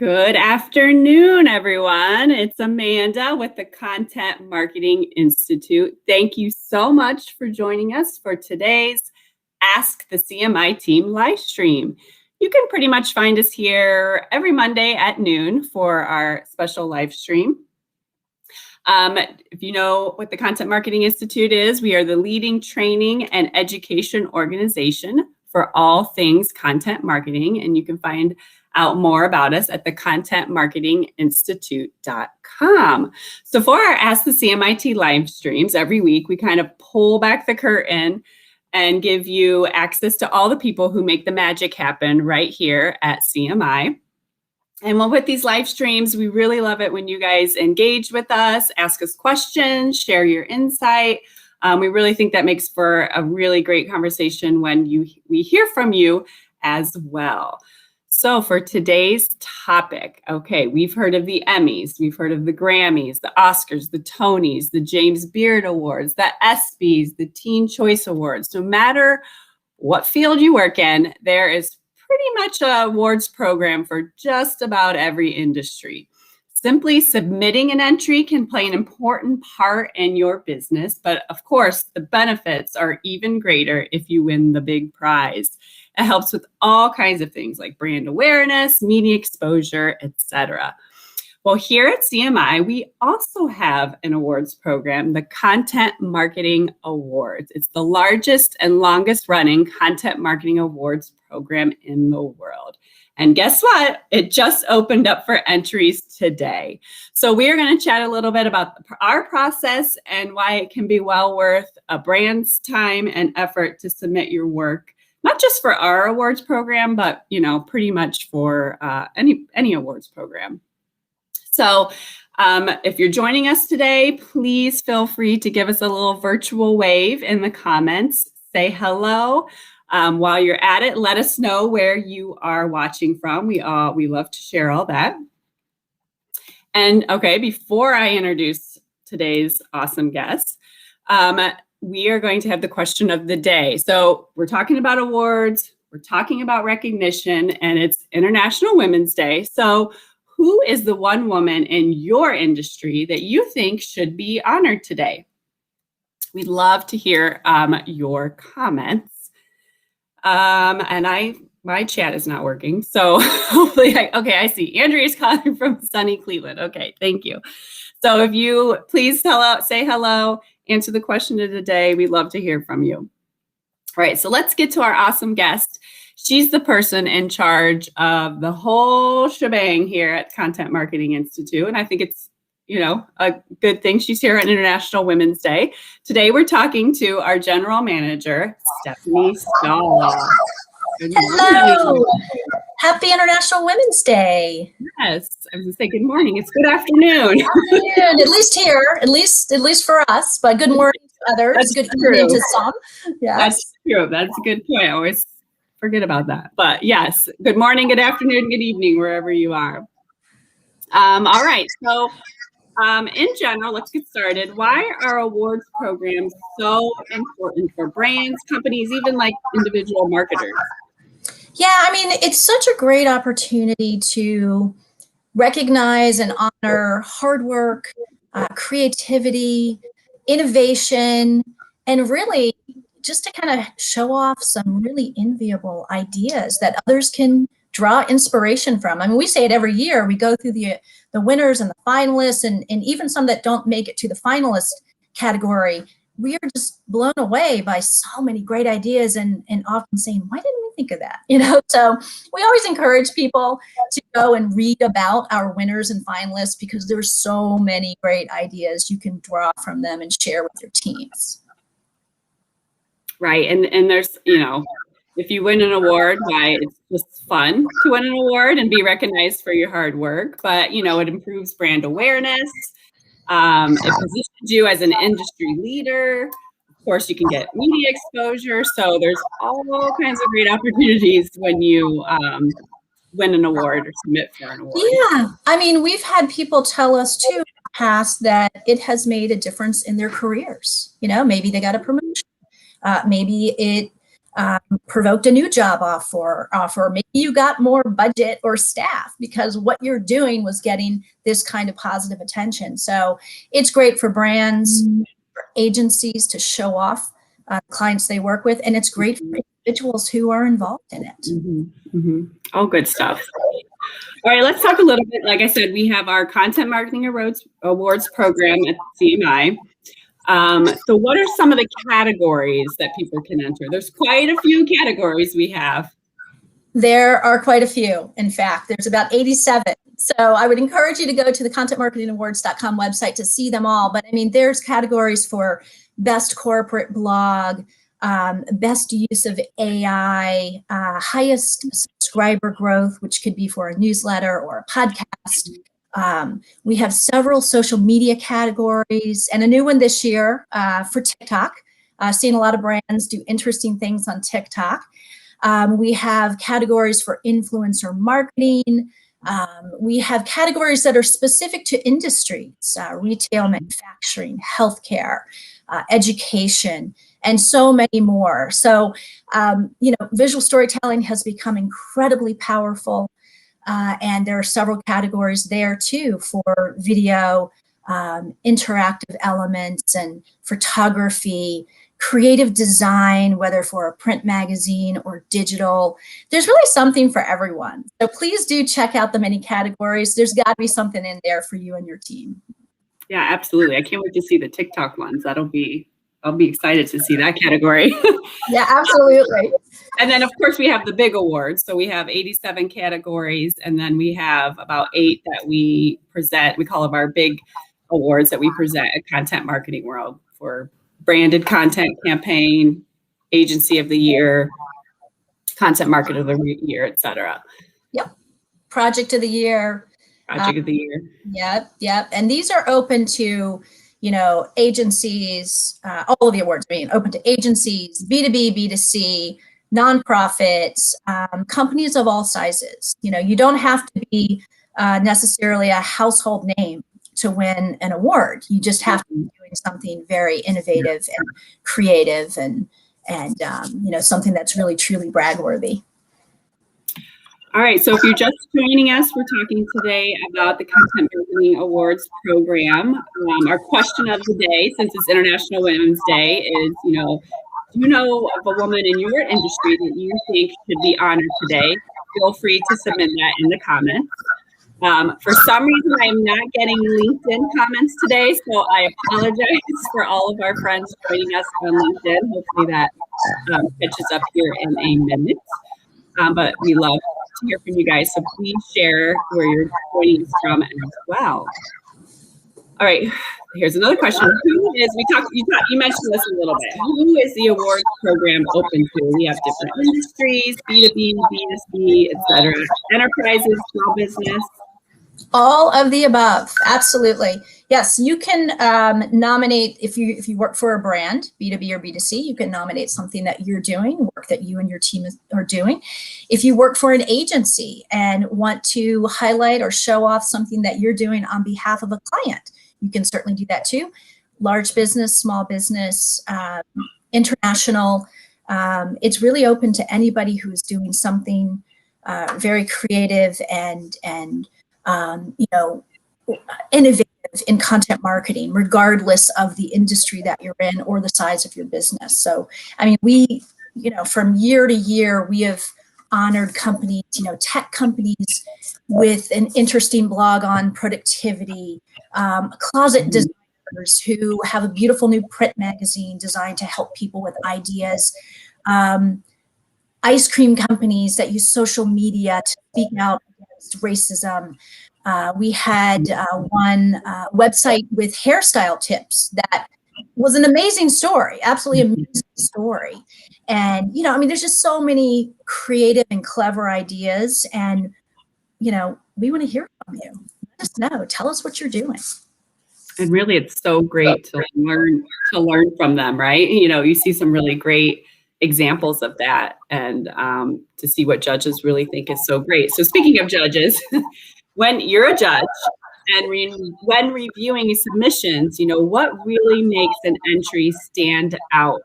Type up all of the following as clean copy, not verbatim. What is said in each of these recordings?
Good afternoon, everyone. It's Amanda with the Content Marketing Institute. Thank you so much for joining us for today's Ask the CMI Team live stream. You can pretty much find us here every Monday at noon for our special live stream. If you know what the Content Marketing Institute is, we are the leading training and education organization for all things content marketing, and you can find out more about us at thecontentmarketinginstitute.com. So for our Ask the CMIT live streams every week, we kind of pull back the curtain and give you access to all the people who make the magic happen right here at CMI. And with these live streams, we really love it when you guys engage with us, ask us questions, share your insight. We really think that makes for a really great conversation when we hear from you as well. So for today's topic, okay, we've heard of the Emmys, we've heard of the Grammys, the Oscars, the Tonys, the James Beard Awards, the ESPYs, the Teen Choice Awards. No matter what field you work in, there is pretty much an awards program for just about every industry. Simply submitting an entry can play an important part in your business, but of course, the benefits are even greater if you win the big prize. It helps with all kinds of things like brand awareness, media exposure, etc. Well, here at CMI, we also have an awards program, the Content Marketing Awards. It's the largest and longest running content marketing awards program in the world. And guess what? It just opened up for entries today. So we are going to chat a little bit about our process and why it can be well worth a brand's time and effort to submit your work, not just for our awards program, but pretty much for any awards program. So if you're joining us today, please feel free to give us a little virtual wave in the comments. Say hello. While you're at it, let us know where you are watching from. We love to share all that. And okay, before I introduce today's awesome guests, we are going to have the question of the day. So we're talking about awards, we're talking about recognition, and it's International Women's Day. So who is the one woman in your industry that you think should be honored today? We'd love to hear your comments. And my chat is not working. So hopefully, I see. Andrea's calling from sunny Cleveland. Okay, thank you. So if you please say hello, answer the question of the day. We'd love to hear from you. All right, so let's get to our awesome guest. She's the person in charge of the whole shebang here at Content Marketing Institute. And I think it's, a good thing she's here on International Women's Day. Today, we're talking to our general manager, Stephanie Stahl. Hello. Happy International Women's Day. Yes, I was going to say good morning. It's good afternoon. At least here, at least for us, but good morning to others. That's good true. evening to some. Yes. That's true. That's a good point. I always forget about that. But yes, good morning, good afternoon, good evening, wherever you are. All right. So in general, let's get started. Why are awards programs so important for brands, companies, even like individual marketers? Yeah, I mean, it's such a great opportunity to recognize and honor hard work, creativity, innovation, and really just to kind of show off some really enviable ideas that others can draw inspiration from. I mean, we say it every year. We go through the winners and the finalists and even some that don't make it to the finalist category. We are just blown away by so many great ideas and often saying, why didn't we think of that? So we always encourage people to go and read about our winners and finalists because there's so many great ideas you can draw from them and share with your teams. Right. And there's, if you win an award, why it's just fun to win an award and be recognized for your hard work. But, it improves brand awareness. It positions you as an industry leader. Of course, you can get media exposure. So there's all kinds of great opportunities when you win an award or submit for an award. Yeah. I mean, we've had people tell us too in the past that it has made a difference in their careers. Maybe they got a promotion. Maybe it provoked a new job offer. Maybe you got more budget or staff because what you're doing was getting this kind of positive attention. So it's great for brands, for agencies to show off clients they work with, and it's great for individuals who are involved in it. All good stuff. All right, let's talk a little bit. Like I said, we have our Content Marketing Awards program at CMI. So what are some of the categories that people can enter? There's quite a few categories we have. There are quite a few. In fact, there's about 87. So I would encourage you to go to the contentmarketingawards.com website to see them all. But I mean, there's categories for best corporate blog, best use of AI, highest subscriber growth, which could be for a newsletter or a podcast. We have several social media categories and a new one this year for TikTok. Seeing a lot of brands do interesting things on TikTok. We have categories for influencer marketing. We have categories that are specific to industries, retail, manufacturing, healthcare, education, and so many more. So, visual storytelling has become incredibly powerful. And there are several categories there too for video, interactive elements, and photography, creative design, whether for a print magazine or digital. There's really something for everyone. So please do check out the many categories. There's got to be something in there for you and your team. Yeah, absolutely. I can't wait to see the TikTok ones. I'll be excited to see that category. Yeah, absolutely. And then, of course, we have the big awards. So we have 87 categories, and then we have about 8 that we present. We call them our big awards that we present at Content Marketing World for branded content campaign, agency of the year, content marketer of the year, et cetera. Yep. Project of the year. Project of the year. Yep. And these are open to agencies, all of the awards being open to agencies, B2B, B2C, nonprofits, companies of all sizes. You don't have to be necessarily a household name to win an award. You just have to be doing something very innovative and creative and something that's really, truly brag-worthy. All right, so if you're just joining us, we're talking today about the Content Marketing Awards program. Our question of the day, since it's International Women's Day, is, do you know of a woman in your industry that you think should be honored today? Feel free to submit that in the comments. For some reason, I am not getting LinkedIn comments today, so I apologize for all of our friends joining us on LinkedIn. Hopefully that catches up here in a minute. But we love to hear from you guys, so please share where you're joining us from as well. All right, here's another question. Who is, you mentioned this a little bit. Who is the awards program open to? We have different industries, B2B, B2C, et cetera, enterprises, small business. All of the above, absolutely. Yes, you can nominate, if you work for a brand, B2B or B2C, you can nominate something that you're doing, work that you and your team are doing. If you work for an agency and want to highlight or show off something that you're doing on behalf of a client, you can certainly do that too. Large business, small business, international. It's really open to anybody who's doing something very creative and innovative in content marketing, regardless of the industry that you're in or the size of your business. So, I mean, we, from year to year, we have honored companies, tech companies with an interesting blog on productivity, closet designers who have a beautiful new print magazine designed to help people with ideas, ice cream companies that use social media to speak out against racism. We had one website with hairstyle tips that was an amazing story, absolutely amazing story. And, there's just so many creative and clever ideas. And, we want to hear from you. Let us know. Tell us what you're doing. And really, it's so great to learn from them, right? You see some really great examples of that, and to see what judges really think is so great. So speaking of judges, when you're a judge and when reviewing submissions, what really makes an entry stand out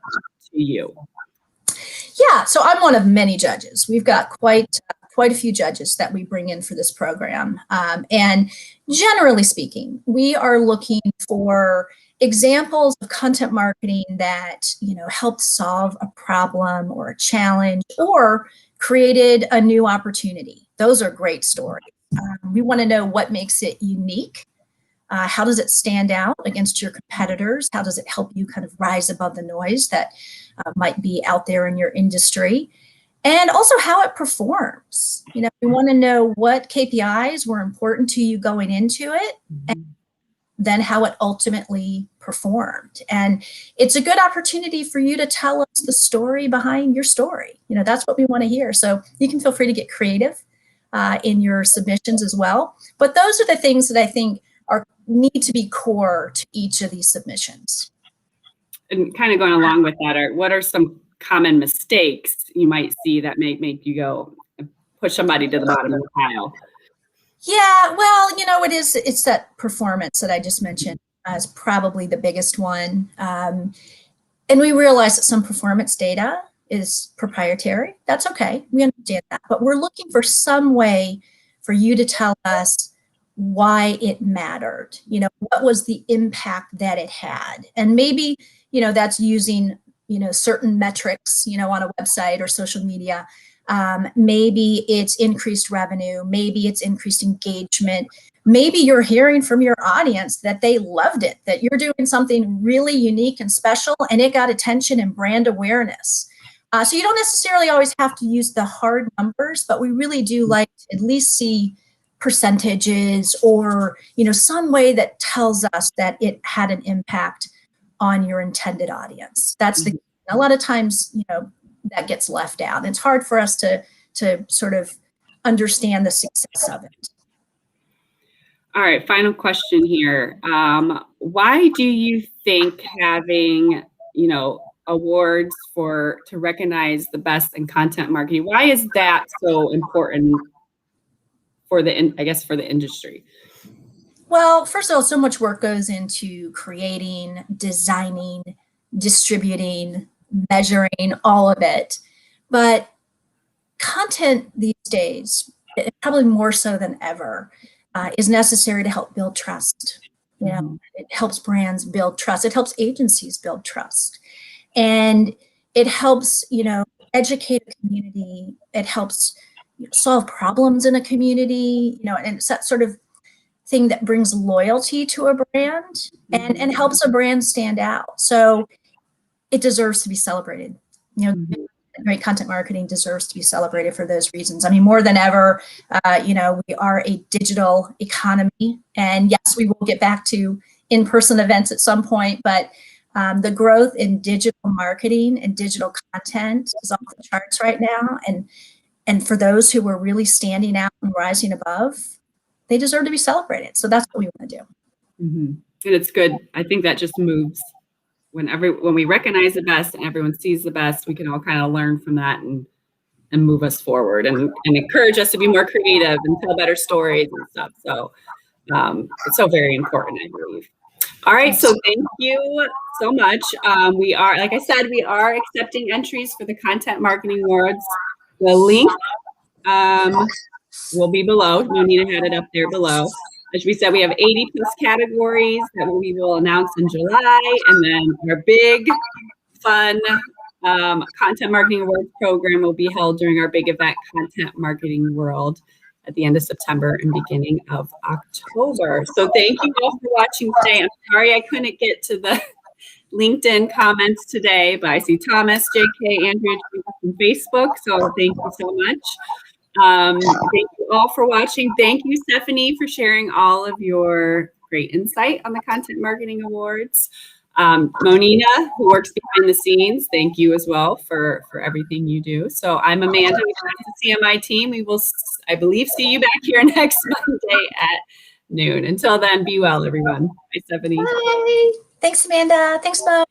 to you? Yeah, so I'm one of many judges. We've got quite a few judges that we bring in for this program. And generally speaking, we are looking for examples of content marketing that, helped solve a problem or a challenge or created a new opportunity. Those are great stories. We want to know what makes it unique. How does it stand out against your competitors? How does it help you kind of rise above the noise that might be out there in your industry? And also how it performs. We want to know what KPIs were important to you going into it, and then how it ultimately performed. And it's a good opportunity for you to tell us the story behind your story. That's what we want to hear. So you can feel free to get creative in your submissions as well. But those are the things that I think need to be core to each of these submissions. And kind of going along with that, what are some common mistakes you might see that may make you go push somebody to the bottom of the pile? Yeah, well, it's that performance that I just mentioned as probably the biggest one. And we realize that some performance data is proprietary. That's okay. We understand that. But we're looking for some way for you to tell us why it mattered. What was the impact that it had? And maybe, that's using, certain metrics, on a website or social media. Maybe it's increased revenue. Maybe it's increased engagement. Maybe you're hearing from your audience that they loved it, that you're doing something really unique and special, and it got attention and brand awareness. So you don't necessarily always have to use the hard numbers, but we really do like to at least see percentages or, some way that tells us that it had an impact on your intended audience. That's the, a lot of times, that gets left out. And it's hard for us to sort of understand the success of it. All right, final question here. Why do you think having, awards to recognize the best in content marketing, why is that so important for the industry? Well, first of all, so much work goes into creating, designing, distributing, measuring, all of it. But content these days, probably more so than ever, is necessary to help build trust. It helps brands build trust. It helps agencies build trust. And it helps, educate a community. It helps solve problems in a community, and it's that sort of thing that brings loyalty to a brand and helps a brand stand out. So it deserves to be celebrated. Great content marketing deserves to be celebrated for those reasons. I mean, more than ever, we are a digital economy, and yes, we will get back to in-person events at some point, but the growth in digital marketing and digital content is off the charts right now. And for those who are really standing out and rising above, they deserve to be celebrated. So that's what we want to do. And it's good. I think that just moves when we recognize the best and everyone sees the best, we can all kind of learn from that and move us forward and encourage us to be more creative and tell better stories and stuff. So it's so very important, I believe. All right. So thank you so much. We are, like I said, we are accepting entries for the Content Marketing Awards. The link will be below. Nonita had it up there below. As we said, we have 80 plus categories that we will announce in July. And then our big, fun Content Marketing Awards program will be held during our big event, Content Marketing World, at the end of September and beginning of October. So thank you all for watching today. I'm sorry I couldn't get to the LinkedIn comments today, but I see Thomas, JK, Andrea from Facebook. So thank you so much. Thank you all for watching. Thank you, Stephanie, for sharing all of your great insight on the Content Marketing Awards. Monina, who works behind the scenes, thank you as well for everything you do. So I'm Amanda with the CMI team. We will, I believe, see you back here next Monday at noon. Until then, be well, everyone. Bye, Stephanie. Bye. Thanks, Amanda. Thanks, Mo.